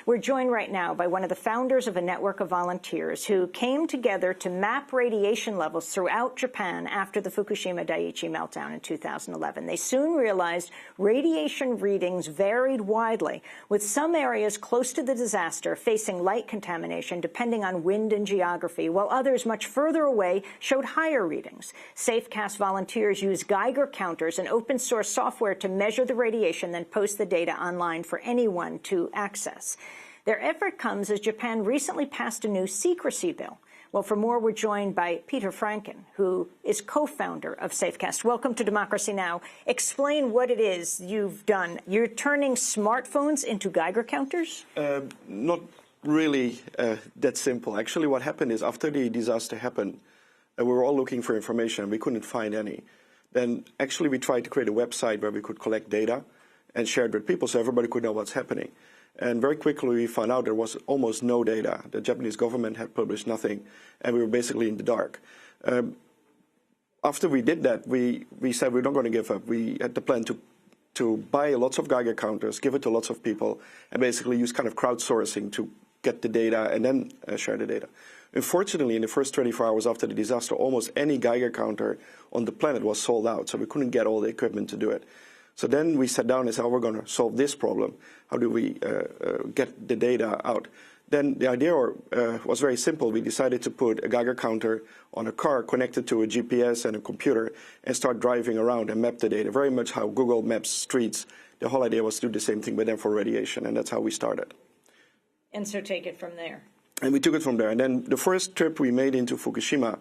We're joined right now by one of the founders of a network of volunteers who came together to map radiation levels throughout Japan after the Fukushima Daiichi meltdown in 2011. They soon realized radiation readings varied widely, with some areas close to the disaster facing light contamination depending on wind and geography, while others much further away showed higher readings. Safecast volunteers use Geiger counters and open-source software to measure the radiation, then post the data online for anyone to access. Their effort comes as Japan recently passed a new secrecy bill. Well, for more, we're joined by Peter Franken, who is co-founder of Safecast. Welcome to Democracy Now! Explain what it is you've done. You're turning smartphones into Geiger counters? Not really that simple. Actually, what happened is after the disaster happened, we were all looking for information. We couldn't find any. Then actually we tried to create a website where we could collect data and share it with people so everybody could know what's happening. And very quickly we found out there was almost no data. The Japanese government had published nothing, and we were basically in the dark. After we did that, we said we're not going to give up. We had the plan to buy lots of Geiger counters, give it to lots of people, and basically use kind of crowdsourcing to get the data and then share the data. Unfortunately, in the first 24 hours after the disaster, almost any Geiger counter on the planet was sold out, so we couldn't get all the equipment to do it. So then we sat down and said, oh, we're going to solve this problem. How do we get the data out? Then the idea was very simple. We decided to put a Geiger counter on a car connected to a GPS and a computer and start driving around and map the data, very much how Google maps streets. The whole idea was to do the same thing, but then for radiation, and that's how we started. And so take it from there. And we took it from there. And then the first trip we made into Fukushima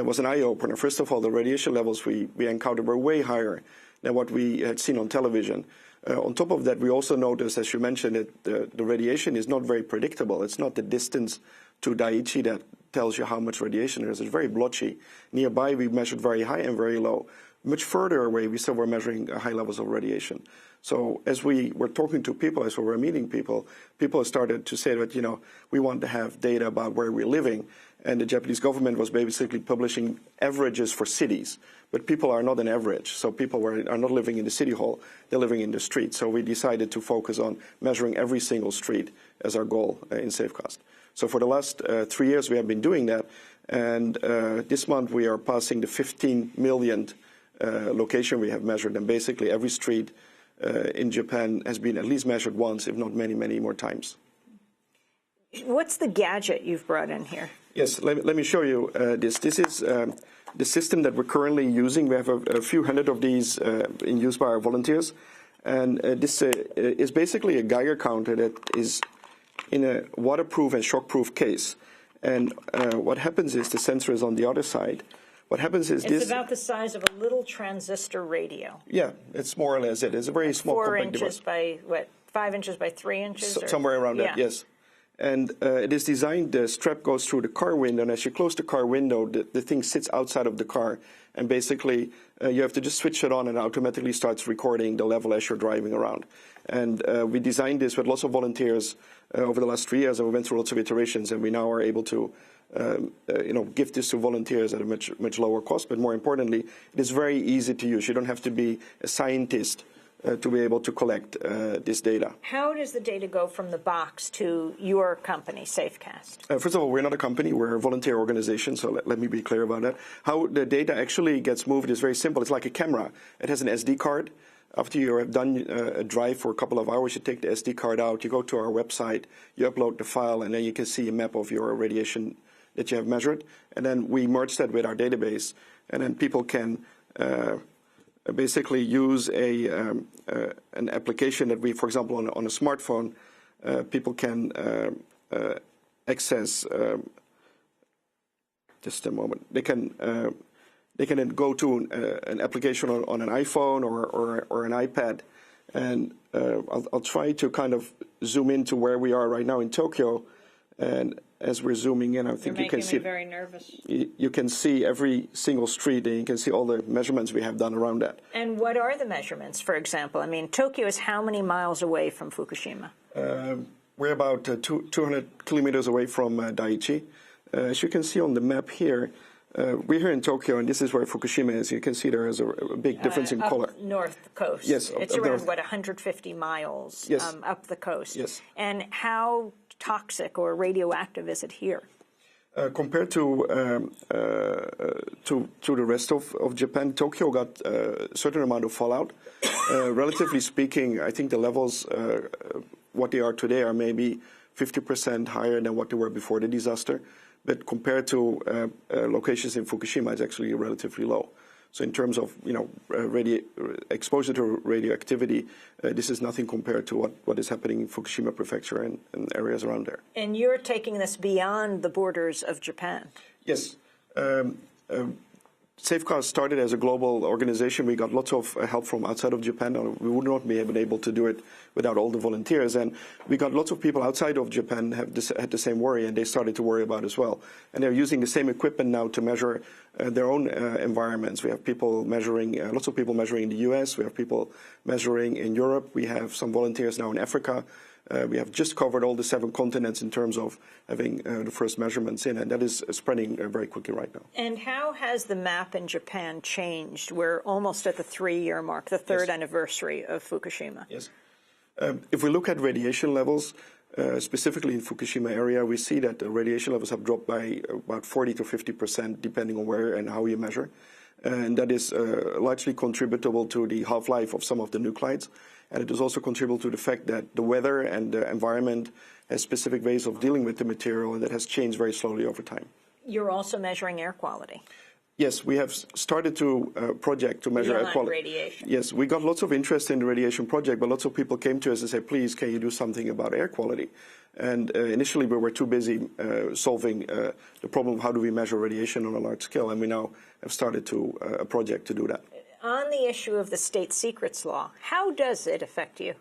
was an eye-opener. First of all, the radiation levels we encountered were way higher than what we had seen on television. On top of that, we also noticed, as you mentioned, that the radiation is not very predictable. It's not the distance to Daiichi that tells you how much radiation there is. It's very blotchy. Nearby, we measured very high and very low. Much further away, we still were measuring high levels of radiation. So as we were talking to people, as we were meeting people, people started to say that, you know, we want to have data about where we're living. And the Japanese government was basically publishing averages for cities. But people are not an average. So people are not living in the city hall. They're living in the street. So we decided to focus on measuring every single street as our goal in Safecast. So for the last 3 years, we have been doing that. And this month, we are passing the 15 millionth location we have measured. And basically, every street in Japan has been at least measured once, if not many, many more times. What's the gadget you've brought in here? Yes, let me show you this. This is the system that we're currently using. We have a few hundred of these in use by our volunteers. And this is basically a Geiger counter that is in a waterproof and shockproof case. And what happens is the sensor is on the other side. What happens is it's about the size of a little transistor radio. Yeah, it's more or less it. It's a very small, 4 compact inches device. by, what, 5 inches by 3 inches? Somewhere around that, yes. And it is designed, the strap goes through the car window, and as you close the car window, the thing sits outside of the car. And basically, you have to just switch it on, and it automatically starts recording the level as you're driving around. And we designed this with lots of volunteers over the last 3 years, and we went through lots of iterations, and we now are able to give this to volunteers at a much lower cost. But more importantly, it is very easy to use. You don't have to be a scientist to be able to collect this data. How does the data go from the box to your company, Safecast? First of all, we're not a company. We're a volunteer organization, so let me be clear about that. How the data actually gets moved is very simple. It's like a camera. It has an SD card. After you have done a drive for a couple of hours, you take the SD card out, you go to our website, you upload the file, and then you can see a map of your radiation that you have measured. And then we merge that with our database, and then people can basically use an application that we, for example, on a smartphone, people can access. Just a moment. They can then go to an application on an iPhone or an iPad, and I'll try to kind of zoom into where we are right now in Tokyo. And as we're zooming in, I think you can see. You're making me very nervous. You can see every single street, and you can see all the measurements we have done around that. And what are the measurements, for example? I mean, Tokyo is how many miles away from Fukushima? We're about 200 kilometers away from Daiichi. As you can see on the map here, We're here in Tokyo, and this is where Fukushima is. You can see there is a big difference in color. North coast. Yes. It's around, what, 150 miles yes. Up the coast. Yes. And how toxic or radioactive is it here? Compared to the rest of Japan, Tokyo got a certain amount of fallout. Relatively speaking, I think the levels, what they are today, are maybe 50% higher than what they were before the disaster. But compared to locations in Fukushima, it's actually relatively low. So in terms of exposure to radioactivity, this is nothing compared to what is happening in Fukushima Prefecture and areas around there. And you're taking this beyond the borders of Japan. Yes. Safecast started as a global organization. We got lots of help from outside of Japan. We would not be able to do it without all the volunteers. And we got lots of people outside of Japan had the same worry, and they started to worry about it as well. And they're using the same equipment now to measure their own environments. We have people measuring, lots of people measuring in the US. We have people measuring in Europe. We have some volunteers now in Africa. We have just covered all the 7 continents in terms of having the first measurements in, and that is spreading very quickly right now. And how has the map in Japan changed? We're almost at the 3-year mark, the 3rd yes. anniversary of Fukushima. Yes. If we look at radiation levels, specifically in Fukushima area, we see that the radiation levels have dropped by about 40 to 50%, depending on where and how you measure. And that is largely contributable to the half-life of some of the nuclides. And it is also contributable to the fact that the weather and the environment has specific ways of dealing with the material, and that has changed very slowly over time. You're also measuring air quality. Yes, we have started to project to measure air quality. Radiation. Yes, we got lots of interest in the radiation project, but lots of people came to us and said, please, can you do something about air quality? And initially we were too busy solving the problem of how do we measure radiation on a large scale, and we now have started to a project to do that. On the issue of the state secrets law, how does it affect you?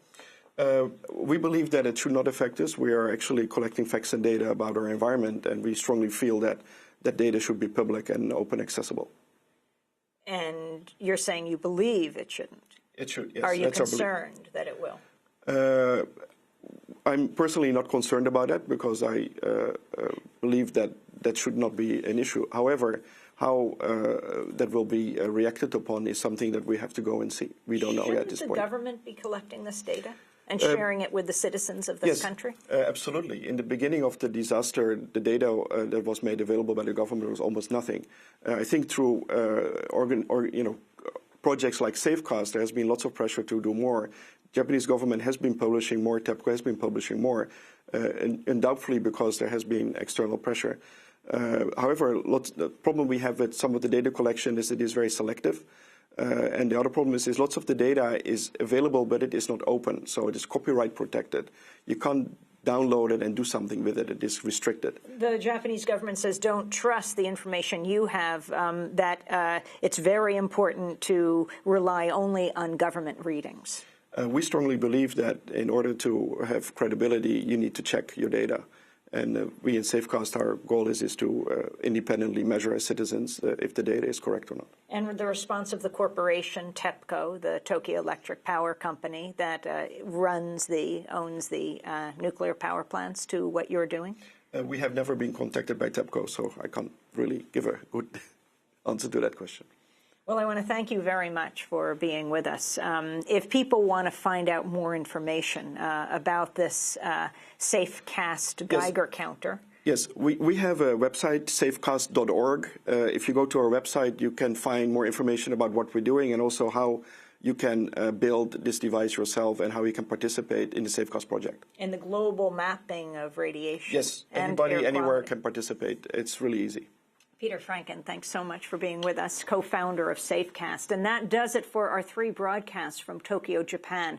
We believe that it should not affect us. We are actually collecting facts and data about our environment, and we strongly feel that that data should be public and open accessible. And you're saying you believe it shouldn't? It should, yes. Are you concerned that it will? I'm personally not concerned about that because I believe that that should not be an issue. However, how that will be reacted upon is something that we have to go and see. We don't know yet at this point. Shouldn't the government be collecting this data and sharing it with the citizens of this country? Absolutely. In the beginning of the disaster, the data that was made available by the government was almost nothing. I think through projects like Safecast, there has been lots of pressure to do more. Japanese government has been publishing more, TEPCO has been publishing more, and doubtfully because there has been external pressure. However, the problem we have with some of the data collection is it is very selective. And the other problem is lots of the data is available, but it is not open. So it is copyright protected. You can't download it and do something with it. It is restricted. The Japanese government says don't trust the information you have, that it's very important to rely only on government readings. We strongly believe that in order to have credibility, you need to check your data. And we in Safecast, our goal is to independently measure as citizens if the data is correct or not. And the response of the corporation TEPCO, the Tokyo Electric Power Company that owns the nuclear power plants, to what you're doing? We have never been contacted by TEPCO, so I can't really give a good answer to that question. Well, I want to thank you very much for being with us. If people want to find out more information about this Safecast Geiger counter. Yes, we have a website, safecast.org. If you go to our website, you can find more information about what we're doing and also how you can build this device yourself and how you can participate in the Safecast project. And the global mapping of radiation. Yes, anybody, anywhere can participate. It's really easy. Peter Franken, thanks so much for being with us, co-founder of Safecast. And that does it for our 3 broadcasts from Tokyo, Japan.